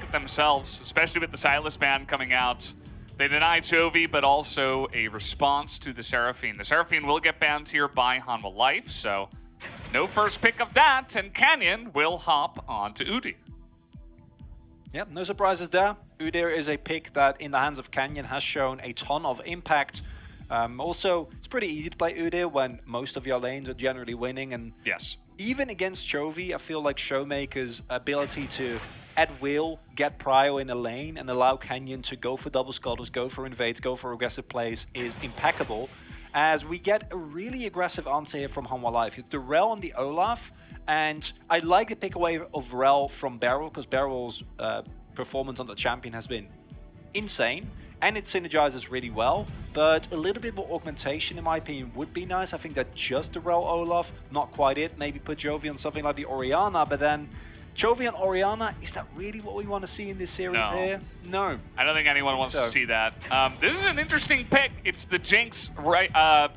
pick themselves, especially with the Silas ban coming out. They deny Chovy, but also a response to the Seraphine. The Seraphine will get banned here by Hanwha Life, so no first pick of that, and Canyon will hop onto Udyr. Yep, no surprises there. Udyr is a pick that, in the hands of Canyon, has shown a ton of impact. Also, it's pretty easy to play Udyr when most of your lanes are generally winning, and yes, even against Chovy, I feel like Showmaker's ability to, at will, get prio in a lane and allow Canyon to go for double scuttles, go for invades, go for aggressive plays is impeccable. As we get a really aggressive answer here from Hanwha Life. It's the Rel and the Olaf, and I like the pick away of Rel from Beryl, because Beryl's performance on the champion has been insane, and it synergizes really well, but a little bit more augmentation, in my opinion, would be nice. I think that just the Rel Olaf, not quite it. Maybe put Chovy on something like the Orianna, but then Chovy and Orianna, is that really what we want to see in this series here? No. I don't think anyone wants to see that. This is an interesting pick. It's the Jinx, right?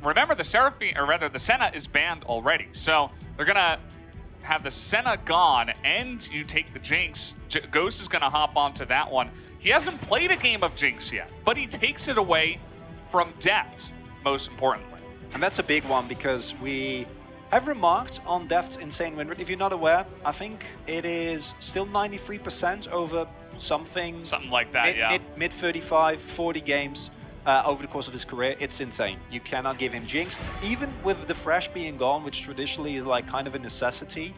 Remember, the Seraphine, or rather, the Senna is banned already, so they're gonna have the Senna gone, and you take the Jinx. Ghost is gonna hop onto that one. He hasn't played a game of Jinx yet, but he takes it away from Deft, most importantly. And that's a big one, because we have remarked on Deft's insane win rate. If you're not aware, I think it is still 93% over something like that, mid 35, 40 games over the course of his career. It's insane. You cannot give him Jinx. Even with the Thresh being gone, which traditionally is like kind of a necessity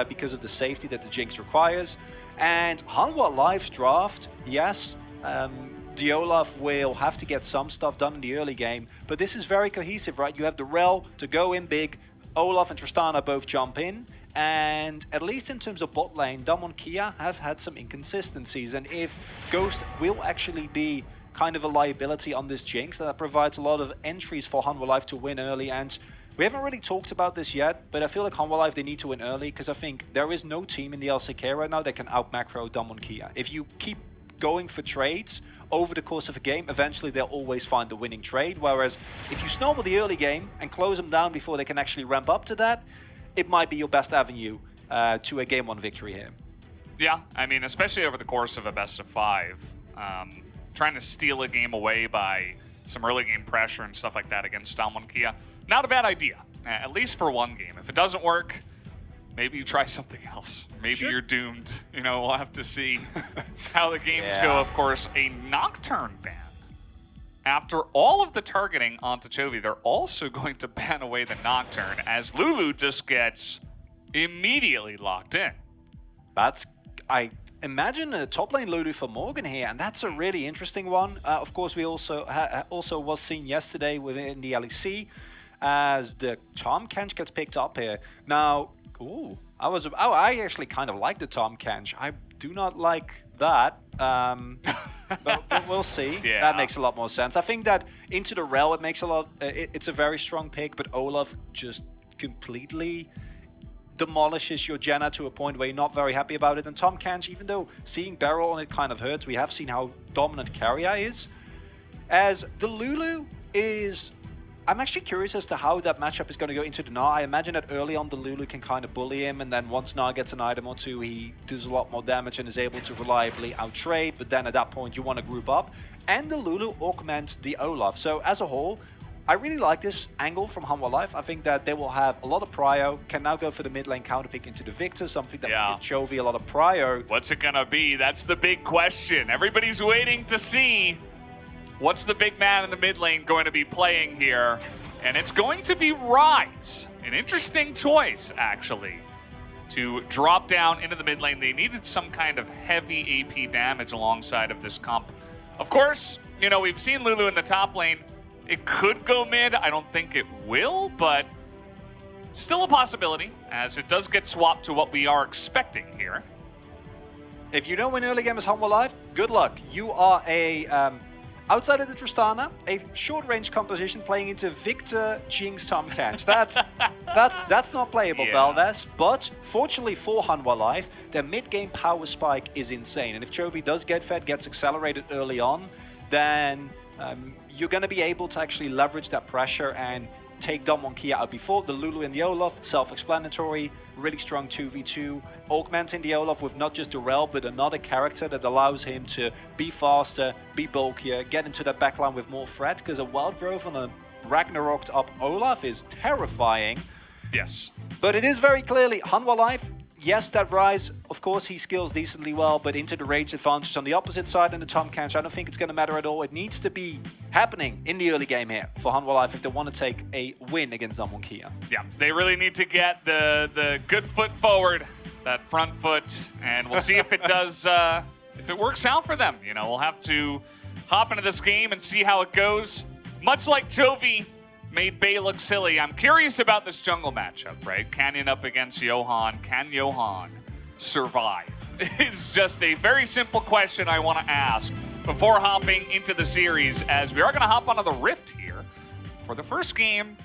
because of the safety that the Jinx requires. And Hanwha Life's draft, yes, the Olaf will have to get some stuff done in the early game, but this is very cohesive, right? You have the Rel to go in big, Olaf and Tristana both jump in, and at least in terms of bot lane, Damwon Kia have had some inconsistencies, and if Ghost will actually be kind of a liability on this Jinx, that provides a lot of entries for Hanwha Life to win early. And we haven't really talked about this yet, but I feel like Hanwha Life, they need to win early, because I think there is no team in the LCK right now that can out-macro Damwon Kia. If you keep going for trades over the course of a game, eventually they'll always find the winning trade, whereas if you snowball the early game and close them down before they can actually ramp up to that, it might be your best avenue to a Game 1 victory here. Yeah, I mean, especially over the course of a best of 5, trying to steal a game away by some early game pressure and stuff like that against Damwon Kia, not a bad idea, at least for one game. If it doesn't work, maybe you try something else. Maybe you're doomed. You know, we'll have to see how the games go. Of course, a Nocturne ban. After all of the targeting onto Chovy, they're also going to ban away the Nocturne, as Lulu just gets immediately locked in. I imagine a top lane Lulu for Morgan here, and that's a really interesting one. Of course, we also was seen yesterday within the LEC as the Tom Kench gets picked up here. Now, I actually kind of like the Tom Kench. I do not like that, but we'll see. That makes a lot more sense. I think that into the Rel, it makes a lot. It's a very strong pick, but Olaf just completely demolishes your Janna to a point where you're not very happy about it. And Tom Kench, even though seeing Beryl on it kind of hurts, we have seen how dominant Carrier is. As the Lulu is, I'm actually curious as to how that matchup is going to go into the Gnar. I imagine that early on the Lulu can kind of bully him, and then once Gnar gets an item or two, he does a lot more damage and is able to reliably outtrade, but then at that point you want to group up. And the Lulu augments the Olaf. So as a whole, I really like this angle from Hanwha Life. I think that they will have a lot of prio, can now go for the mid lane counter pick into the Victor, something that will give Chovy a lot of prio. What's it gonna be? That's the big question. Everybody's waiting to see what's the big man in the mid lane going to be playing here. And it's going to be Rise. An interesting choice, actually, to drop down into the mid lane. They needed some kind of heavy AP damage alongside of this comp. Of course, you know, we've seen Lulu in the top lane. It could go mid. I don't think it will, but still a possibility, as it does get swapped to what we are expecting here. If you don't win early game as Hanwha Life, good luck. You are a, outside of the Tristana, a short-range composition playing into Victor, Jinx, Tom Kench. That's not playable, Valdez. But fortunately for Hanwha Life, their mid-game power spike is insane. And if Chovy does get fed, gets accelerated early on, then you're going to be able to actually leverage that pressure and take Damwon Kia out before. The Lulu and the Olaf, self-explanatory, really strong 2v2, augmenting the Olaf with not just the Rel, but another character that allows him to be faster, be bulkier, get into that backline with more threat, because a Wild Growth on a Ragnaroked up Olaf is terrifying. Yes. But it is very clearly Hanwha life. Yes, that Rise, of course, he skills decently well, but into the range advantage on the opposite side and the Tom Canch, I don't think it's going to matter at all. It needs to be happening in the early game here for Hanwha Life if they want to take a win against Damwon Kia. Yeah, they really need to get the good foot forward, that front foot, and we'll see if it does, if it works out for them. You know, we'll have to hop into this game and see how it goes. Much like Chovy made Bay look silly, I'm curious about this jungle matchup, right? Canyon up against Johan. Can Johan survive? It's just a very simple question I want to ask before hopping into the series, as we are going to hop onto the Rift here for the first game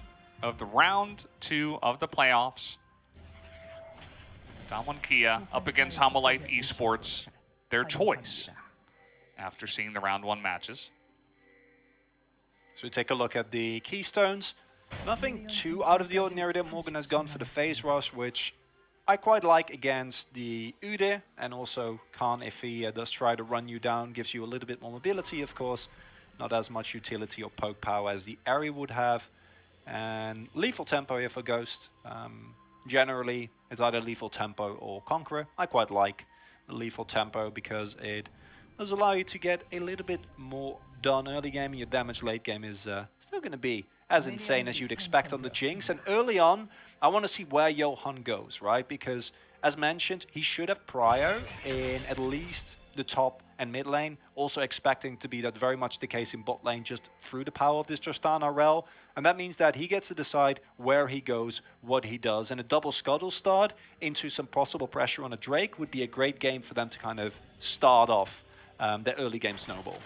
of the round 2 of the playoffs. Damwon Kia up against Hanwha Life Esports, their choice after seeing the round 1 matches. So we take a look at the keystones. Nothing too out of the ordinary there. Morgan has gone for the phase rush, which I quite like against the Udyr, and also Khan if he does try to run you down, gives you a little bit more mobility, of course. Not as much utility or poke power as the Ahri would have. And lethal tempo here for Ghost. Generally, it's either lethal tempo or Conqueror. I quite like the lethal tempo because it does allow you to get a little bit more done early game, and your damage late game is still going to be as insane as you'd expect on the Jinx. And early on, I want to see where Johan goes, right? Because, as mentioned, he should have prio in at least the top and mid lane, also expecting to be that very much the case in bot lane just through the power of this Tristana Rel. And that means that he gets to decide where he goes, what he does. And a double Scuttle start into some possible pressure on a Drake would be a great game for them to kind of start off their early game snowball.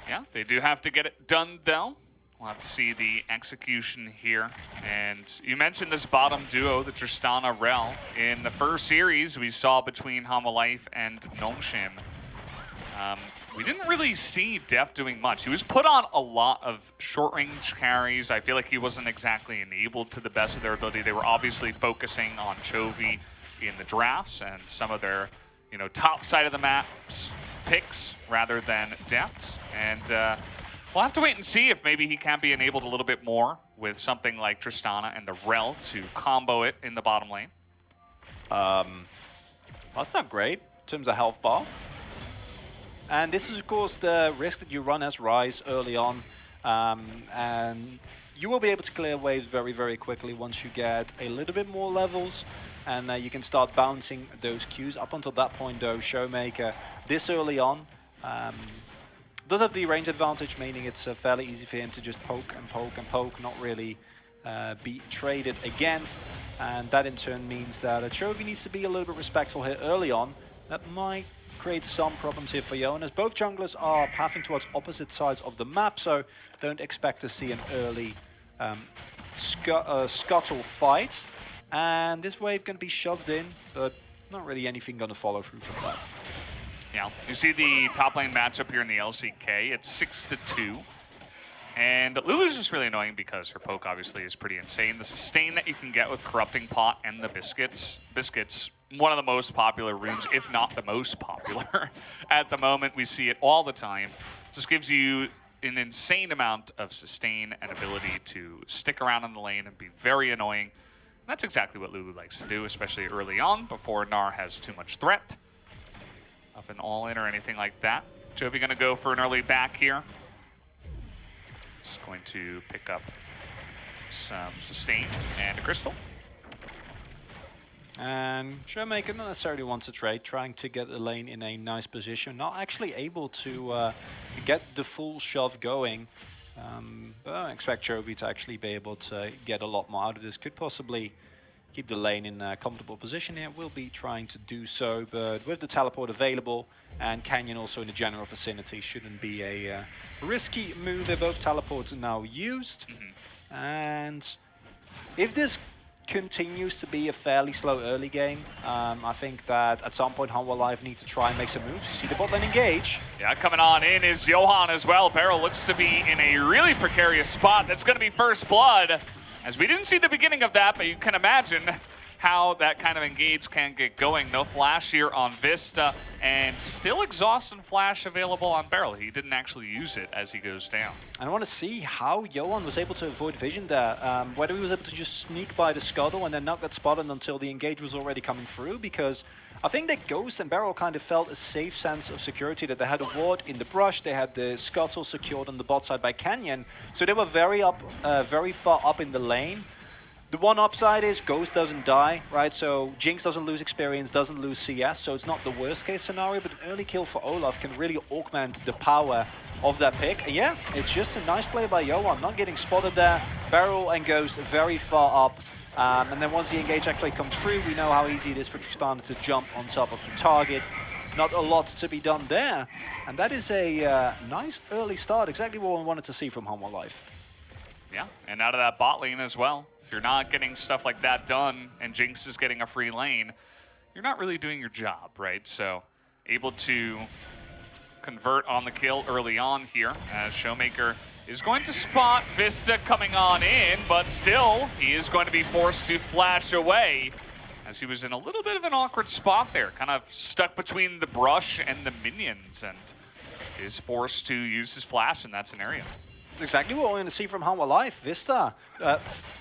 Yeah, they do have to get it done, though. We'll have to see the execution here. And you mentioned this bottom duo, the Tristana Rel. In the first series we saw between Hanwha Life and Nongshim, we didn't really see Def doing much. He was put on a lot of short-range carries. I feel like he wasn't exactly enabled to the best of their ability. They were obviously focusing on Chovy in the drafts and some of their, you know, top side of the maps picks rather than depths. And we'll have to wait and see if maybe he can be enabled a little bit more with something like Tristana and the Rel to combo it in the bottom lane. That's not great in terms of health bar. And this is, of course, the risk that you run as Rise early on. And you will be able to clear waves very, very quickly once you get a little bit more levels. And you can start bouncing those Qs. Up until that point, though, Showmaker, this early on, does have the range advantage, meaning it's fairly easy for him to just poke and poke and poke, not really be traded against. And that in turn means that Chovy needs to be a little bit respectful here early on. That might create some problems here for Johan, as both junglers are pathing towards opposite sides of the map, so don't expect to see an early scuttle fight. And this wave can be shoved in, but not really anything going to follow through from that. Yeah, you see the top lane matchup here in the LCK. It's 6-2. And Lulu's just really annoying because her poke obviously is pretty insane. The sustain that you can get with Corrupting Pot and the Biscuits. Biscuits, one of the most popular runes, if not the most popular. At the moment, we see it all the time. Just gives you an insane amount of sustain and ability to stick around in the lane and be very annoying. And that's exactly what Lulu likes to do, especially early on, before Gnar has too much threat of an all-in or anything like that. Chovy gonna go for an early back here. Just going to pick up some sustain and a crystal. And Showmaker not necessarily wants to trade, trying to get the lane in a nice position, not actually able to get the full shove going. But I expect Chovy to actually be able to get a lot more out of this. Could possibly keep the lane in a comfortable position here. Will be trying to do so, but with the teleport available and Canyon also in the general vicinity, shouldn't be a risky move. They're both teleports are now used. And if this continues to be a fairly slow early game. I think that at some point Hanwha Live need to try and make some moves. You see the bot lane engage. Yeah, coming on in is Johan as well. Beryl looks to be in a really precarious spot. That's going to be first blood, as we didn't see the beginning of that, but you can imagine how that kind of engage can get going. No flash here on Vista, and still exhaust and flash available on Beryl. He didn't actually use it as he goes down. I want to see how Johan was able to avoid vision there. Whether he was able to just sneak by the scuttle and then not get spotted until the engage was already coming through, because I think that Ghost and Beryl kind of felt a safe sense of security, that they had a ward in the brush, they had the scuttle secured on the bot side by Canyon, so they were very far up in the lane. The one upside is Ghost doesn't die, right? So Jinx doesn't lose experience, doesn't lose CS, so it's not the worst case scenario, but an early kill for Olaf can really augment the power of that pick. And yeah, it's just a nice play by Johan, not getting spotted there. Beryl and Ghost very far up. And then once the engage actually comes through, we know how easy it is for Tristana to jump on top of the target. Not a lot to be done there. And that is a nice early start, exactly what we wanted to see from Hanwha Live. Yeah, and out of that bot lane as well. If you're not getting stuff like that done and Jinx is getting a free lane, you're not really doing your job, right? So able to convert on the kill early on here, as Showmaker is going to spot Vista coming on in, but still he is going to be forced to flash away, as he was in a little bit of an awkward spot there, kind of stuck between the brush and the minions, and is forced to use his flash in that scenario. Exactly what we're going to see from Hanwha Live. Vista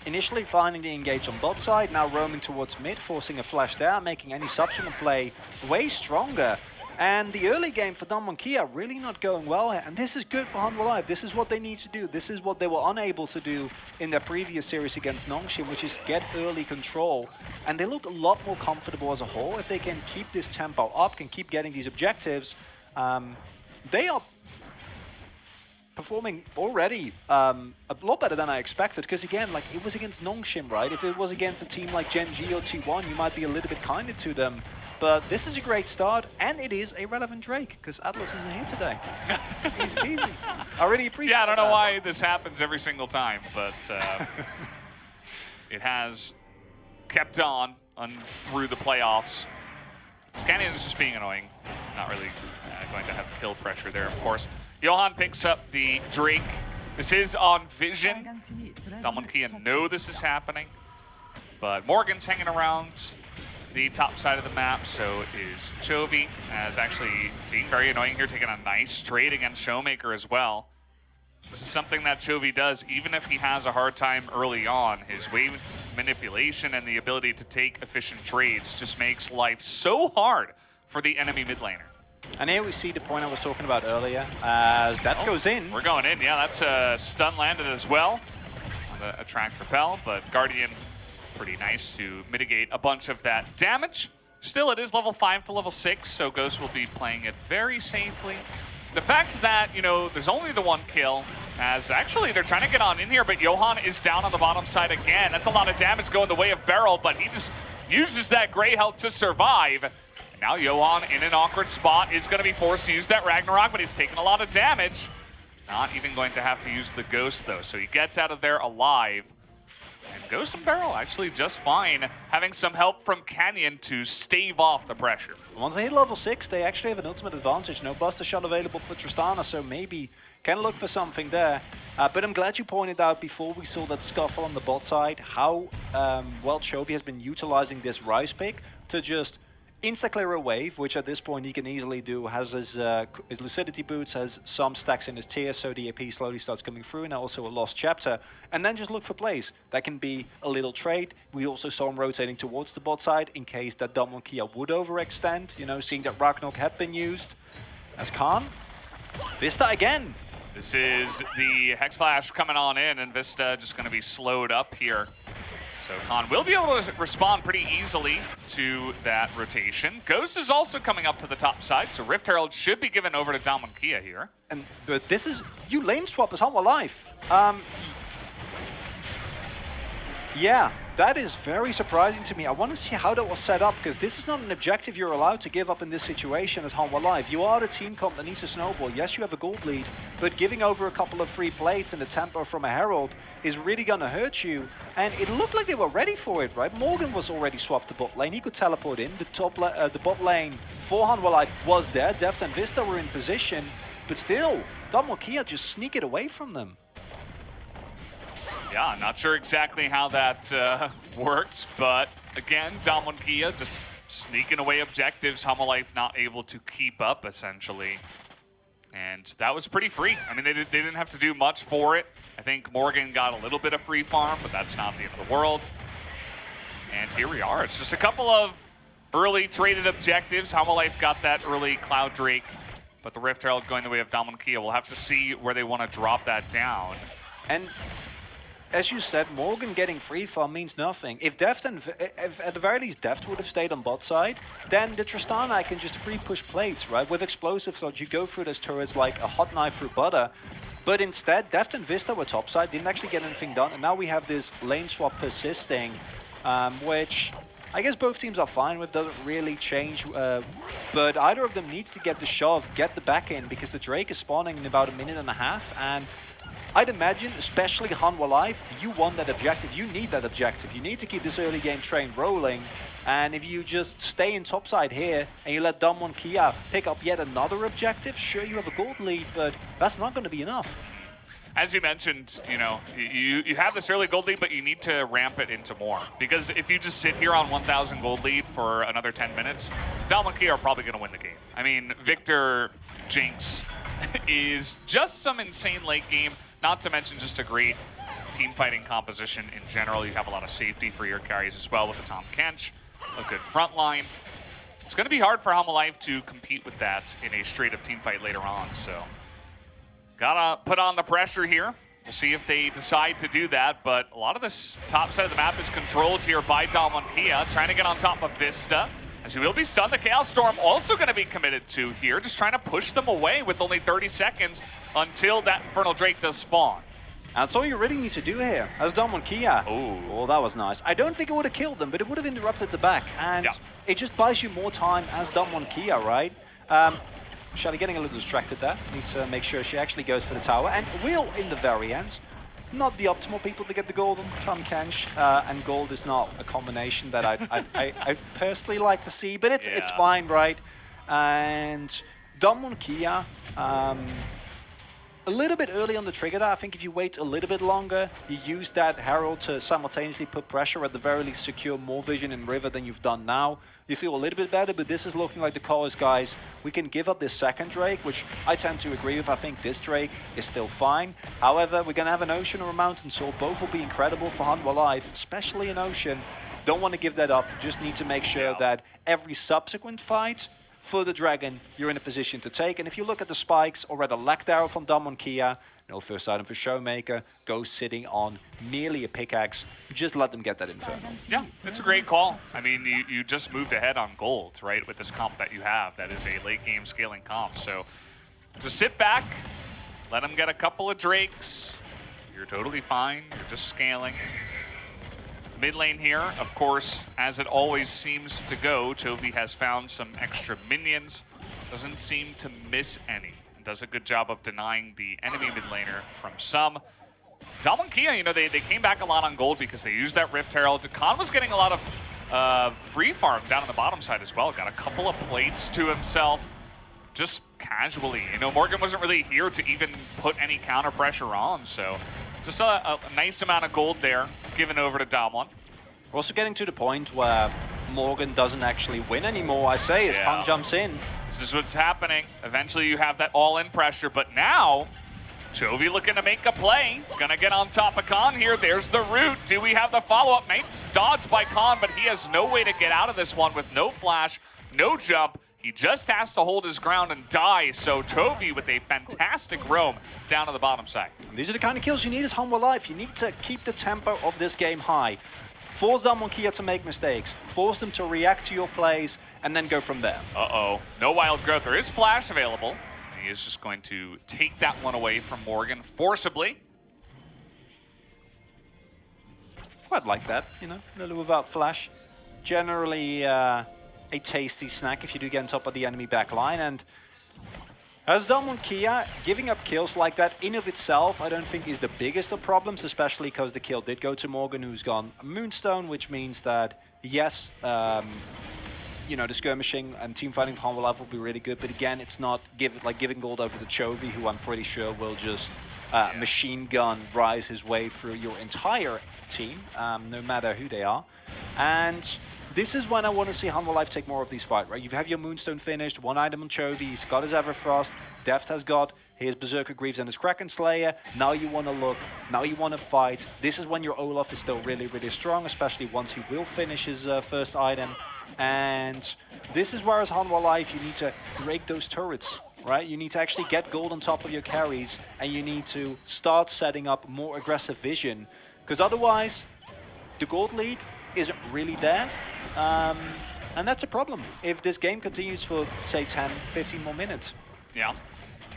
initially finding the engage on bot side, now roaming towards mid, forcing a flash there, making any subsequent play way stronger. And the early game for Damwon really not going well here. And this is good for Hanwha Live. This is what they need to do. This is what they were unable to do in their previous series against Nongshim, which is get early control. And they look a lot more comfortable as a whole. If they can keep this tempo up, can keep getting these objectives, they are performing already a lot better than I expected, because again, like, it was against Nongshim, right? If it was against a team like Gen G or T1, you might be a little bit kinder to them. But this is a great start, and it is a relevant Drake, because Atlas isn't here today. Easy peasy. I really appreciate that. Yeah, I don't know why this happens every single time, but it has kept on through the playoffs. Canyon is just being annoying. Not really going to have kill pressure there, of course. Johan picks up the Drake. This is on Vision. Damwon know this is happening, but Morgan's hanging around the top side of the map, so is Chovy, as actually being very annoying here, taking a nice trade against Showmaker as well. This is something that Chovy does, even if he has a hard time early on. His wave manipulation and the ability to take efficient trades just makes life so hard for the enemy mid laner. And here we see the point I was talking about earlier, as that goes in. We're going in, yeah, that's a stun landed as well on the attract repel, but Guardian pretty nice to mitigate a bunch of that damage. Still, it is level 5 to level 6, so Ghost will be playing it very safely. The fact that, you know, there's only the one kill, as actually they're trying to get on in here, but Johan is down on the bottom side again. That's a lot of damage going the way of Beryl, but he just uses that gray health to survive. Now Johan, in an awkward spot, is going to be forced to use that Ragnarok, but he's taking a lot of damage. Not even going to have to use the Ghost, though, so he gets out of there alive. And Ghost and Beryl actually just fine, having some help from Canyon to stave off the pressure. Once they hit level 6, they actually have an ultimate advantage. No Buster Shot available for Tristana, so maybe can look for something there. But I'm glad you pointed out before we saw that scuffle on the bot side, how well Chovy has been utilizing this Rise pick to just insta-clear a wave, which at this point he can easily do. Has his Lucidity Boots, has some stacks in his tier, so the AP slowly starts coming through, and also a Lost Chapter. And then just look for plays. That can be a little trade. We also saw him rotating towards the bot side in case that Damwon would overextend, you know, seeing that Ragnarok had been used. As Khan, Vista again. This is the Hex Flash coming on in, and Vista just going to be slowed up here. So Khan will be able to respond pretty easily to that rotation. Ghost is also coming up to the top side, so Rift Herald should be given over to Damwon here. And this is, you lane swap as Hanwha Live. Yeah, That is very surprising to me. I want to see how that was set up, because this is not an objective you're allowed to give up in this situation as Hanwha Live. You are the team comp that needs to snowball. Yes, you have a gold lead, but giving over a couple of free plates and the tempo from a Herald is really going to hurt you. And it looked like they were ready for it, right? Morgan was already swapped to bot lane. He could teleport in. The bot lane for Hanwha Live was there. Deft and Vista were in position, but still, Damwon Kia just sneak it away from them. Yeah, not sure exactly how that worked, but again, Damwon Kia just sneaking away objectives. Hanwha Life not able to keep up, essentially. And that was pretty free. I mean, they didn't have to do much for it. I think Morgan got a little bit of free farm, but that's not the end of the world. And here we are. It's just a couple of early traded objectives. Hanwha Life got that early Cloud Drake, but the Rift Herald going the way of Damwon Kia. We'll have to see where they want to drop that down. And as you said, Morgan getting free farm means nothing. If Deft if at the very least Deft would have stayed on bot side, then the Tristana can just free push plates, right? With explosives, so you go through those turrets like a hot knife through butter. But instead, Deft and Vista were topside, didn't actually get anything done, and now we have this lane swap persisting, which I guess both teams are fine with, doesn't really change, but either of them needs to get the shove, get the back in, because the Drake is spawning in about a minute and a half, and I'd imagine, especially Hanwha Live, you want that objective, you need that objective, you need to keep this early game train rolling, and if you just stay in topside here, and you let Damwon Kia pick up yet another objective, sure you have a gold lead, but that's not going to be enough. As you mentioned, you know, you have this early gold lead, but you need to ramp it into more. Because if you just sit here on 1,000 gold lead for another 10 minutes, Damwon Kia are probably going to win the game. I mean, Victor Jinx is just some insane late game, not to mention just a great team fighting composition in general. You have a lot of safety for your carries as well with the Tom Kench, a good front line. It's going to be hard for Hanwha Life to compete with that in a straight-up team fight later on, so gotta put on the pressure here. We'll see if they decide to do that, but a lot of this top side of the map is controlled here by Damwon Kia, trying to get on top of Vista, as he will be stunned. The Chaos Storm also going to be committed to here, just trying to push them away with only 30 seconds until that Infernal Drake does spawn. That's all you really need to do here, as Damwon Kia. Ooh. Oh, that was nice. I don't think it would have killed them, but it would have interrupted the back, and it just buys you more time as Damwon Kia, right? Shelly getting a little distracted there. Needs to make sure she actually goes for the tower. And will, in the very end, not the optimal people to get the gold on Tom Kench. And gold is not a combination that I personally like to see, but it's fine, right? And Damwon Kia, a little bit early on the trigger there. I think if you wait a little bit longer, you use that Herald to simultaneously put pressure, at the very least secure more vision in River than you've done now. You feel a little bit better, but this is looking like the call is, guys, we can give up this second Drake, which I tend to agree with. I think this Drake is still fine. However, we're going to have an Ocean or a Mountain Soul. Both will be incredible for Hanwha Live, especially an Ocean. Don't want to give that up. Just need to make sure that every subsequent fight for the Dragon, you're in a position to take. And if you look at the spikes, or rather lack arrow from Damwon Kia, no first item for Showmaker, goes sitting on merely a pickaxe. Just let them get that info. Yeah, it's a great call. I mean, you just moved ahead on gold, right, with this comp that you have. That is a late game scaling comp. So just sit back, let them get a couple of Drakes. You're totally fine. You're just scaling. Mid lane here, of course, as it always seems to go, Chovy has found some extra minions. Doesn't seem to miss any. And does a good job of denying the enemy mid laner from some. Damwon Kia, you know, they came back a lot on gold because they used that Rift Herald. Khan was getting a lot of free farm down on the bottom side as well. Got a couple of plates to himself, just casually. You know, Morgan wasn't really here to even put any counter pressure on, so just a nice amount of gold there given over to Damwon. We're also getting to the point where Morgan doesn't actually win anymore, I say, as Khan jumps in. This is what's happening. Eventually you have that all-in pressure, but now Chovy looking to make a play. Gonna get on top of Khan here. There's the root. Do we have the follow-up? Nice dodge by Khan, but he has no way to get out of this one with no flash, no jump. He just has to hold his ground and die, so Chovy with a fantastic roam down to the bottom side. And these are the kind of kills you need as Hanwha Life. You need to keep the tempo of this game high. Force Damwon Kia to make mistakes. Force them to react to your plays, and then go from there. Uh-oh. No wild growth. There is flash available. He is just going to take that one away from Morgan forcibly. Quite like that, you know, Lulu without flash. Generally a tasty snack if you do get on top of the enemy backline. And as Damwon Kia, giving up kills like that in of itself, I don't think is the biggest of problems, especially because the kill did go to Morgan, who's gone Moonstone, which means that, yes, you know, the skirmishing and team fighting for Hanwha Life will be really good, but again, it's not like giving gold over to Chovy, who I'm pretty sure will just machine gun rise his way through your entire team, no matter who they are. And this is when I want to see Hanwha Life take more of these fights, right? You have your Moonstone finished, one item on Chovy, he's got his Everfrost, Deft has got his Berserker Greaves and his Kraken Slayer. Now you want to look, now you want to fight. This is when your Olaf is still really, really strong, especially once he will finish his first item. And this is where as Hanwha Life you need to break those turrets, right? You need to actually get gold on top of your carries, and you need to start setting up more aggressive vision, because otherwise the gold lead isn't really there. And that's a problem if this game continues for, say, 10, 15 more minutes. Yeah.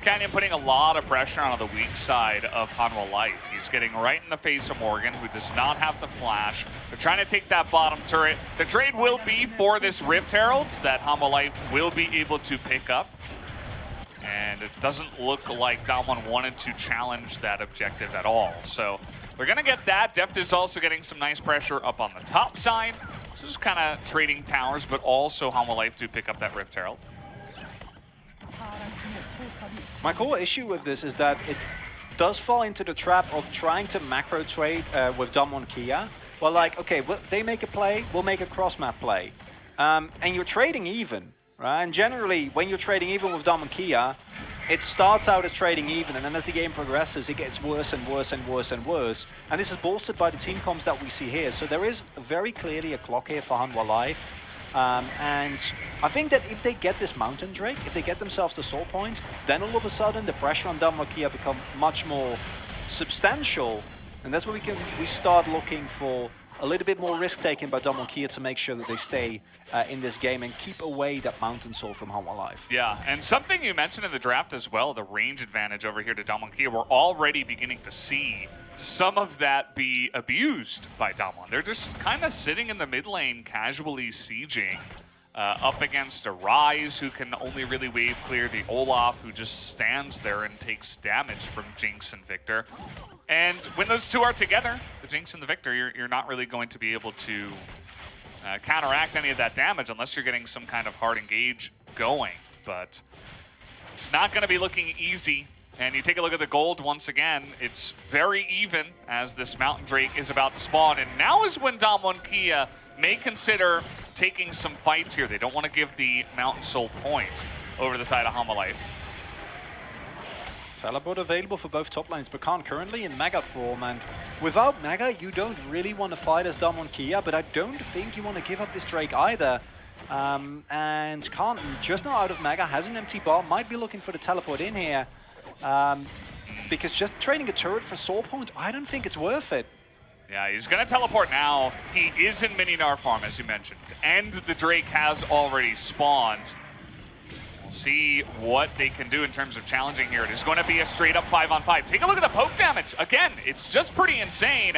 Canyon putting a lot of pressure on the weak side of Hanwha Life. He's getting right in the face of Morgan, who does not have the flash. They're trying to take that bottom turret. The trade will be for this Rift Herald that Hanwha Life will be able to pick up. And it doesn't look like Damwon wanted to challenge that objective at all. So we're going to get that. Deft is also getting some nice pressure up on the top side. So just kind of trading towers, but also Hanwha Life to pick up that Rift Herald. My core issue with this is that it does fall into the trap of trying to macro trade with Damwon Kia. Well, like, okay, they make a play, we'll make a cross-map play. And you're trading even, right? And generally, when you're trading even with Damwon Kia, it starts out as trading even, and then as the game progresses, it gets worse and worse and worse and worse. And this is bolstered by the team comms that we see here. So there is very clearly a clock here for Hanwha Life. And I think that if they get this Mountain Drake, if they get themselves to soul points, then all of a sudden the pressure on Damwon Kia becomes much more substantial, and that's where we start looking for a little bit more risk taken by Damwon Kia to make sure that they stay in this game and keep away that Mountain Soul from Hanwha Life. Yeah, and something you mentioned in the draft as well, the range advantage over here to Damwon Kia, we're already beginning to see some of that be abused by Damwon. They're just kind of sitting in the mid lane, casually sieging up against a Ryze who can only really wave clear, the Olaf who just stands there and takes damage from Jinx and Victor. And when those two are together, the Jinx and the Victor, you're not really going to be able to counteract any of that damage unless you're getting some kind of hard engage going. But it's not going to be looking easy. And you take a look at the gold once again, it's very even as this Mountain Drake is about to spawn. And now is when Damwon Kia may consider taking some fights here. They don't want to give the Mountain Soul points over the side of Hanwha Life. Teleport available for both top lanes, but can't currently in Mega form, and without Mega you don't really want to fight as Damwon Kia, but I don't think you want to give up this Drake either. And can't, just not out of Mega, has an empty bar, might be looking for the teleport in here. Because just trading a turret for soul points, I don't think it's worth it. Yeah, he's going to teleport now. He is in mini Gnar farm, as you mentioned, and the Drake has already spawned. We'll see what they can do in terms of challenging here. It is going to be a straight-up 5-on-5. Take a look at the poke damage. Again, it's just pretty insane.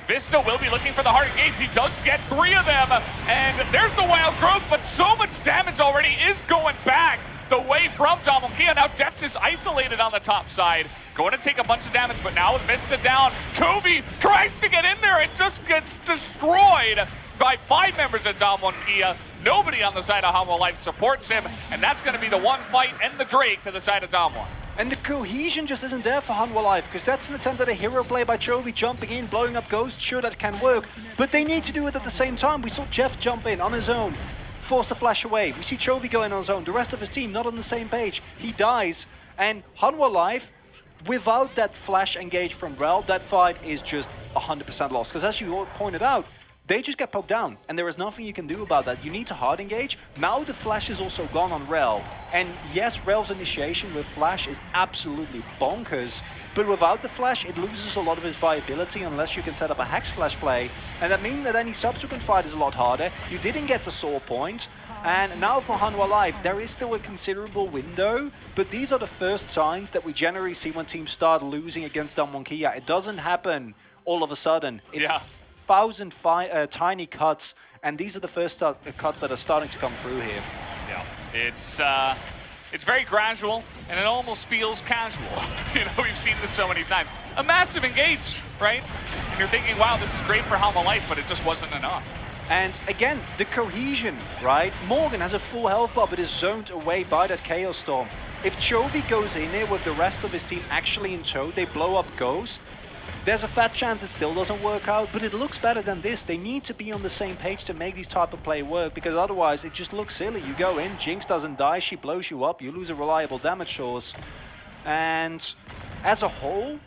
Vista will be looking for the hard engage. He does get 3 of them, and there's the wild growth, but so much damage already is going back the way from Damwon Kia. Now Deft is isolated on the top side, going to take a bunch of damage, but now with Vista down, Chovy tries to get in there. It just gets destroyed by 5 members of Damwon Kia. Nobody on the side of Hanwha Life supports him, and that's going to be the one fight and the Drake to the side of Damwon. And the cohesion just isn't there for Hanwha Life, because that's an attempt at a hero play by Chovy, jumping in, blowing up Ghost. Sure, that can work, but they need to do it at the same time. We saw Jeff jump in on his own, forced to flash away. We see Chovy going on his own. The rest of his team not on the same page. He dies, and Hanwha Life, without that flash engage from Rel, that fight is just 100% lost. Because as you all pointed out, they just get poked down, and there is nothing you can do about that. You need to hard engage. Now the flash is also gone on Rel. And yes, Rel's initiation with flash is absolutely bonkers, but without the flash, it loses a lot of its viability unless you can set up a Hex Flash play. And that means that any subsequent fight is a lot harder. You didn't get the soul point. And now for Hanwha Life, there is still a considerable window, but these are the first signs that we generally see when teams start losing against Damwon Kia. It doesn't happen all of a sudden. It's 1,000 tiny cuts, and these are the first cuts that are starting to come through here. Yeah, it's very gradual, and it almost feels casual. You know, we've seen this so many times. A massive engage, right? And you're thinking, wow, this is great for Hanwha Life, but it just wasn't enough. And again, the cohesion, right? Morgan has a full health bar, but is zoned away by that Chaos Storm. If Chovy goes in there with the rest of his team actually in tow, they blow up Ghost. There's a fat chance it still doesn't work out, but it looks better than this. They need to be on the same page to make these type of play work, because otherwise it just looks silly. You go in, Jinx doesn't die, she blows you up, you lose a reliable damage source. And as a whole,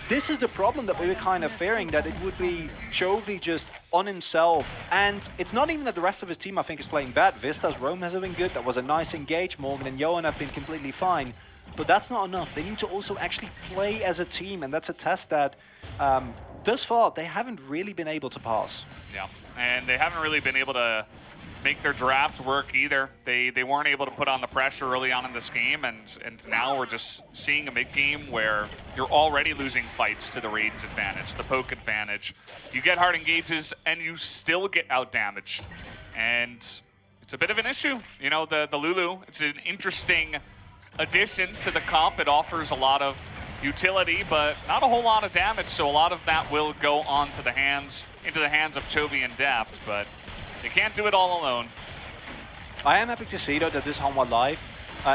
this is the problem that we were kind of fearing, that it would be Chovy just on himself. And it's not even that the rest of his team, I think, is playing bad. Vista's roam has been good. That was a nice engage. Morgan and Johan have been completely fine. But that's not enough. They need to also actually play as a team. And that's a test that, thus far, they haven't really been able to pass. Yeah, and they haven't really been able to make their draft work either. They weren't able to put on the pressure early on in this game, and now we're just seeing a mid-game where you're already losing fights to the Raiden's advantage, the poke advantage. You get hard engages, and you still get out-damaged. And it's a bit of an issue. You know, the Lulu, it's an interesting addition to the comp. It offers a lot of utility, but not a whole lot of damage, so a lot of that will go into the hands of Chovy and Deft, but they can't do it all alone. I am happy to see, though, that this Hanwha Live,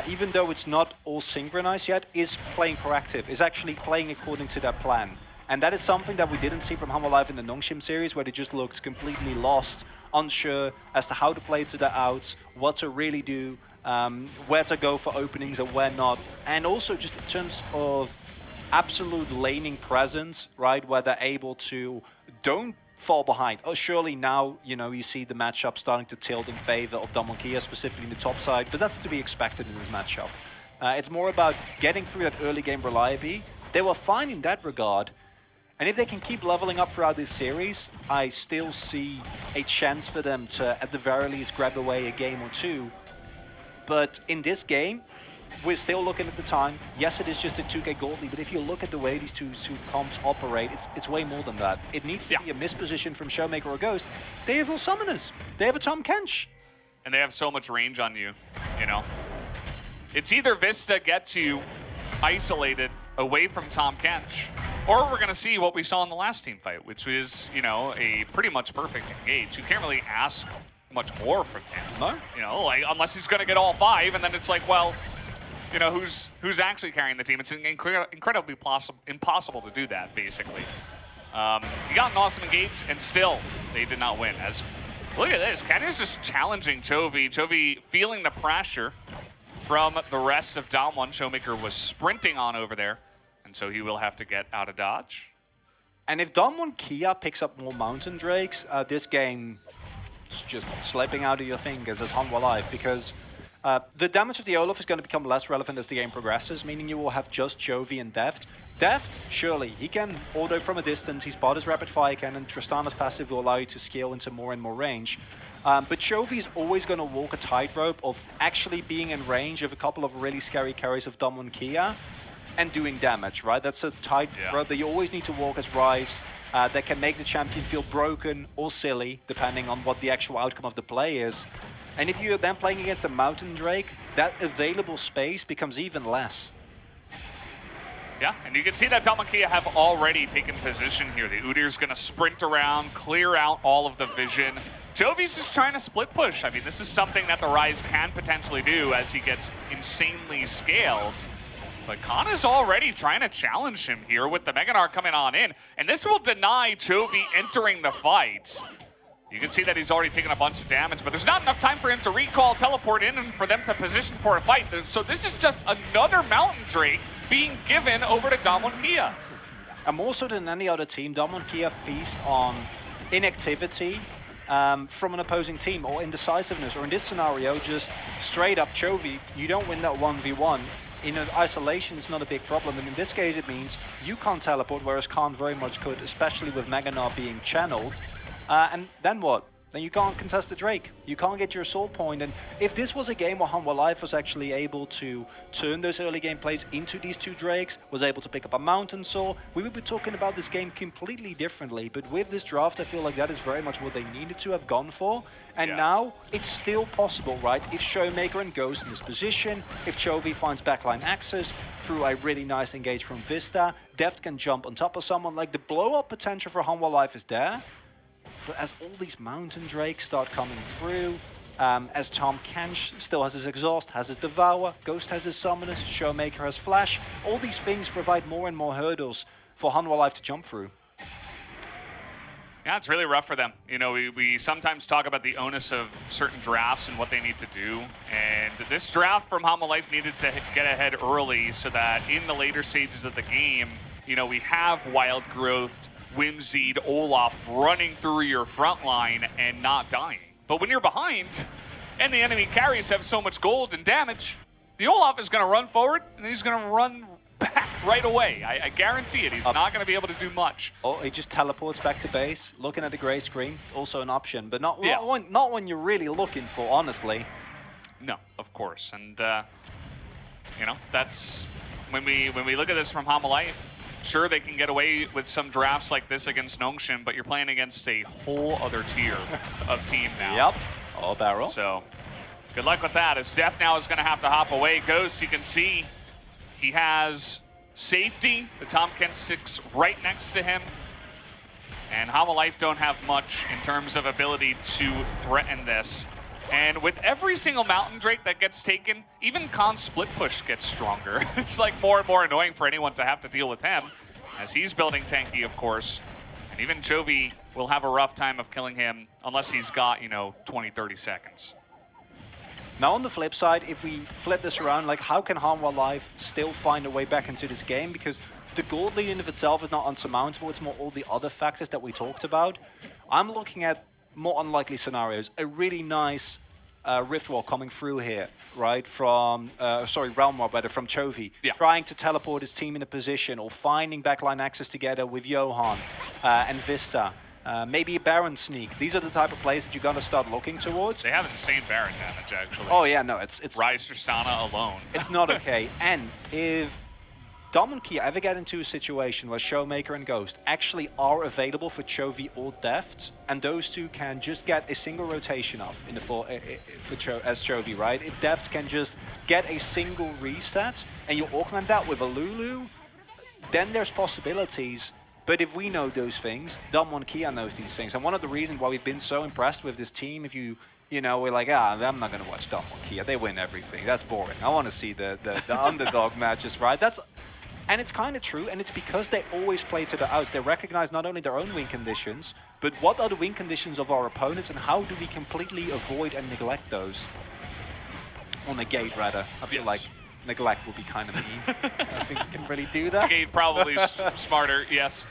even though it's not all synchronized yet, is playing proactive, is actually playing according to their plan. And that is something that we didn't see from Hanwha Live in the Nongshim series, where they just looked completely lost, unsure as to how to play to their outs, what to really do, where to go for openings and where not. And also just in terms of absolute laning presence, right, where they're able to don't fall behind. Oh, surely now, you know, you see the matchup starting to tilt in favor of Damwon Kia, specifically in the top side, but that's to be expected in this matchup. It's more about getting through that early game reliably. They were fine in that regard, and if they can keep leveling up throughout this series, I still see a chance for them to, at the very least, grab away a game or two. But in this game, we're still looking at the time. Yes, it is just a 2K gold lead, but if you look at the way these two comps operate, it's way more than that. It needs to be a misposition from Showmaker or Ghost. They have all summoners. They have a Tom Kench. And they have so much range on you, you know. It's either Vista gets you isolated away from Tom Kench, or we're going to see what we saw in the last team fight, which is, you know, a pretty much perfect engage. You can't really ask much more from him. No. You know, like, unless he's going to get all 5, and then it's like, well, you know, who's actually carrying the team? It's incredibly impossible to do that, basically. You got an awesome engage, and still, they did not win. As look at this, Kenya's just challenging Chovy. Chovy feeling the pressure from the rest of Damwon. Showmaker was sprinting on over there, and so he will have to get out of dodge. And if Damwon Kia picks up more Mountain Drakes, this game is just slipping out of your fingers as Hanwha Live, because the damage of the Olaf is going to become less relevant as the game progresses, meaning you will have just Chovy and Deft. Deft, surely, he can auto from a distance, he's part his rapid fire cannon, Tristana's passive will allow you to scale into more and more range. But Chovy's always going to walk a tightrope of actually being in range of a couple of really scary carries of Damwon Kia and doing damage, right? That's a tightrope that you always need to walk as Ryze that can make the champion feel broken or silly, depending on what the actual outcome of the play is. And if you're then playing against a Mountain Drake, that available space becomes even less. Yeah, and you can see that Damwon Kia have already taken position here. The Udyr's going to sprint around, clear out all of the vision. Chovy's just trying to split push. I mean, this is something that the Ryze can potentially do as he gets insanely scaled. But Kana's already trying to challenge him here with the Meganar coming on in. And this will deny Chovy entering the fight. You can see that he's already taken a bunch of damage, but there's not enough time for him to recall, teleport in, and for them to position for a fight. So this is just another Mountain Drake being given over to Damwon Kia. And more so than any other team, Damwon Kia feast on inactivity from an opposing team, or indecisiveness, or in this scenario, just straight up Chovy. You don't win that 1v1. In isolation, it's not a big problem, and in this case it means you can't teleport, whereas Khan very much could, especially with Meganar being channeled. And then what? then you can't contest the Drake. You can't get your assault point. And if this was a game where Hanwha Life was actually able to turn those early game plays into these 2 Drakes, was able to pick up a Mountain Saw, we would be talking about this game completely differently. But with this draft, I feel like that is very much what they needed to have gone for. And now it's still possible, right? If Showmaker and Ghost in this position, if Chovy finds backline access through a really nice engage from Vista, Deft can jump on top of someone. Like, the blow-up potential for Hanwha Life is there. But as all these Mountain Drakes start coming through, as Tom Kench still has his Exhaust, has his Devour, Ghost has his Summoners, Showmaker has Flash, all these things provide more and more hurdles for Hanwha Life to jump through. Yeah, it's really rough for them. You know, we sometimes talk about the onus of certain drafts and what they need to do. And this draft from Hanwha Life needed to get ahead early so that in the later stages of the game, you know, we have Wild Growth, Whimsied, Olaf running through your front line and not dying. But when you're behind and the enemy carries have so much gold and damage, the Olaf is going to run forward and he's going to run back right away. I guarantee it. He's not going to be able to do much. Oh, he just teleports back to base, looking at the gray screen. Also an option, but not when you're really looking for, honestly. No, of course. And, you know, that's when we look at this from Hanwha Life. Sure, they can get away with some drafts like this against Nongshim, but you're playing against a whole other tier of team now. Yep. All barrel. So, good luck with that. As Def now is going to have to hop away. Ghost, you can see he has safety. The Tom Kent 6 right next to him. And Hanwha Life don't have much in terms of ability to threaten this. And with every single Mountain Drake that gets taken, even Khan's split push gets stronger. It's like more and more annoying for anyone to have to deal with him, as he's building tanky, of course. And even Chovy will have a rough time of killing him unless he's got, you know, 20, 30 seconds. Now on the flip side, if we flip this around, like, how can Hanwha Life still find a way back into this game? Because the gold lead in of itself is not unsurmountable, it's more all the other factors that we talked about. I'm looking at more unlikely scenarios. A really nice Rift Wall coming through here, right? From, Realm Wall, rather, from Chovy. Yeah. Trying to teleport his team in a position, or finding backline access together with Johan and Vista. Maybe a Baron sneak. These are the type of plays that you're going to start looking towards. They have insane Baron damage, actually. Oh yeah, no, it's Rise Tristana alone. It's not okay. And if Damwon Kia ever get into a situation where Showmaker and Ghost actually are available for Chovy or Deft, and those two can just get a single rotation up in the as Chovy, right? If Deft can just get a single reset, and you augment that with a Lulu, then there's possibilities. But if we know those things, Damwon Kia knows these things. And one of the reasons why we've been so impressed with this team, if you know, we're like, I'm not going to watch Damwon Kia. They win everything. That's boring. I want to see the underdog matches, right? And it's kind of true, and it's because they always play to the outs. They recognize not only their own win conditions, but what are the win conditions of our opponents, and how do we completely avoid and neglect those? Or negate, rather. I feel like neglect would be kind of mean. I think we can really do that. Negate probably smarter, yes.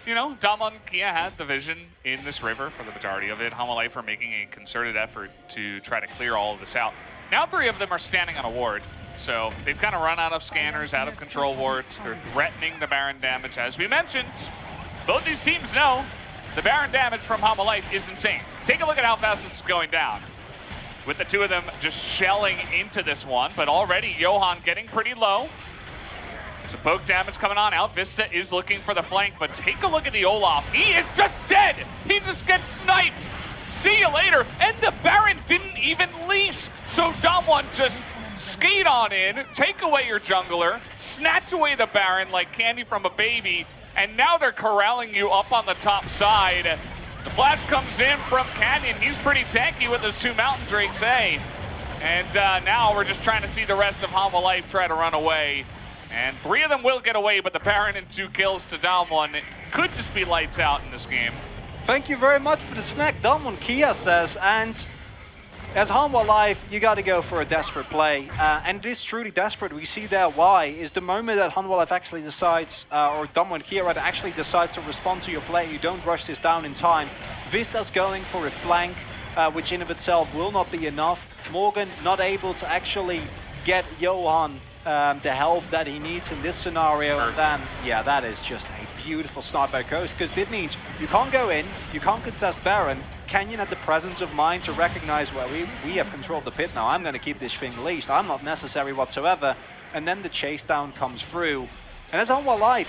You know, Damwon Kia had the vision in this river for the majority of it. Hanwha Life are making a concerted effort to try to clear all of this out. Now 3 of them are standing on a ward. So they've kind of run out of scanners, out of control wards. They're threatening the Baron damage. As we mentioned, both these teams know the Baron damage from Hanwha Life is insane. Take a look at how fast this is going down. With the 2 of them just shelling into this one, but already Johan getting pretty low. Some poke damage coming on out. Vista is looking for the flank, but take a look at the Olaf. He is just dead. He just gets sniped. See you later. And the Baron didn't even leash. So Damwon just skate on in, take away your jungler, snatch away the Baron like candy from a baby, and now they're corralling you up on the top side. The flash comes in from Canyon. He's pretty tanky with his 2 Mountain Drakes, And now we're just trying to see the rest of Hanwha Life try to run away. And 3 of them will get away, but the Baron and 2 kills to Damwon. It could just be lights out in this game. Thank you very much for the snack, Damwon Kia says, and as Hanwha Life, you got to go for a desperate play, and it is truly desperate. We see there why, is the moment that Hanwha Life actually decides, or Damwon Kia rather, actually decides to respond to your play, you don't rush this down in time. Vista's going for a flank, which in of itself will not be enough. Morgan not able to actually get Johan the health that he needs in this scenario, and yeah, that is just a beautiful start by Ghost, because it means you can't go in, you can't contest Baron. Kenyon had the presence of mind to recognize, well, we have control of the pit now, I'm going to keep this thing leashed, I'm not necessary whatsoever. And then the chase down comes through. And it's Hanwha life.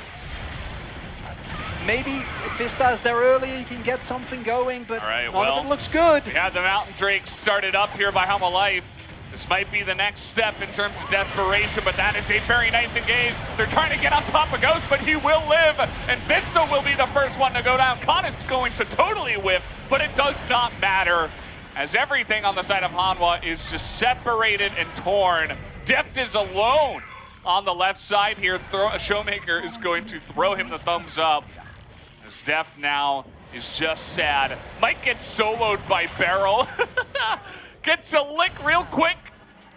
Maybe if Vista's there earlier, you can get something going, but none of it looks good. We had the Mountain Drake started up here by Hanwha Life. This might be the next step in terms of desperation, but that is a very nice engage. They're trying to get on top of Ghost, but he will live, and Vista will be the first one to go down. Khan is going to totally whip, but it does not matter, as everything on the side of Hanwha is just separated and torn. Deft is alone on the left side here. Showmaker is going to throw him the thumbs up, as Deft now is just sad. Might get soloed by Beryl. Gets a lick real quick,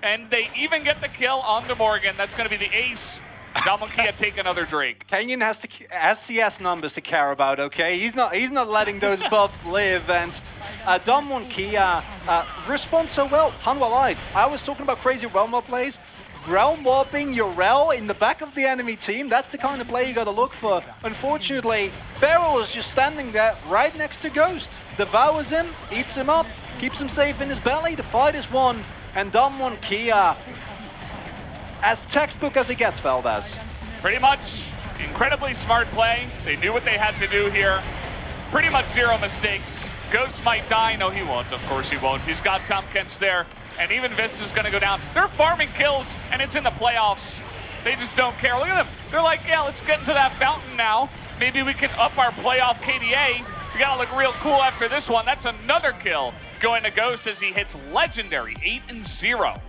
and they even get the kill onto Morgan. That's going to be the ace. Damwon take another Drake. Kenyon has CS numbers to care about, okay? He's not letting those buffs live, and Damwon responds so well. Hanwha Life. I was talking about crazy realm warp plays. Realm warping your rel in the back of the enemy team, that's the kind of play you gotta look for. Unfortunately, Beryl is just standing there right next to Ghost. Devours him, eats him up, keeps him safe in his belly. The fight is won, and Damwon as textbook as it gets, Valdez. Pretty much incredibly smart play. They knew what they had to do here. Pretty much zero mistakes. Ghost might die. No, he won't. Of course he won't. He's got Tom Kent's there. And even Vista's going to go down. They're farming kills, and it's in the playoffs. They just don't care. Look at them. They're like, yeah, let's get into that fountain now. Maybe we can up our playoff KDA. We got to look real cool after this one. That's another kill going to Ghost as he hits legendary 8-0.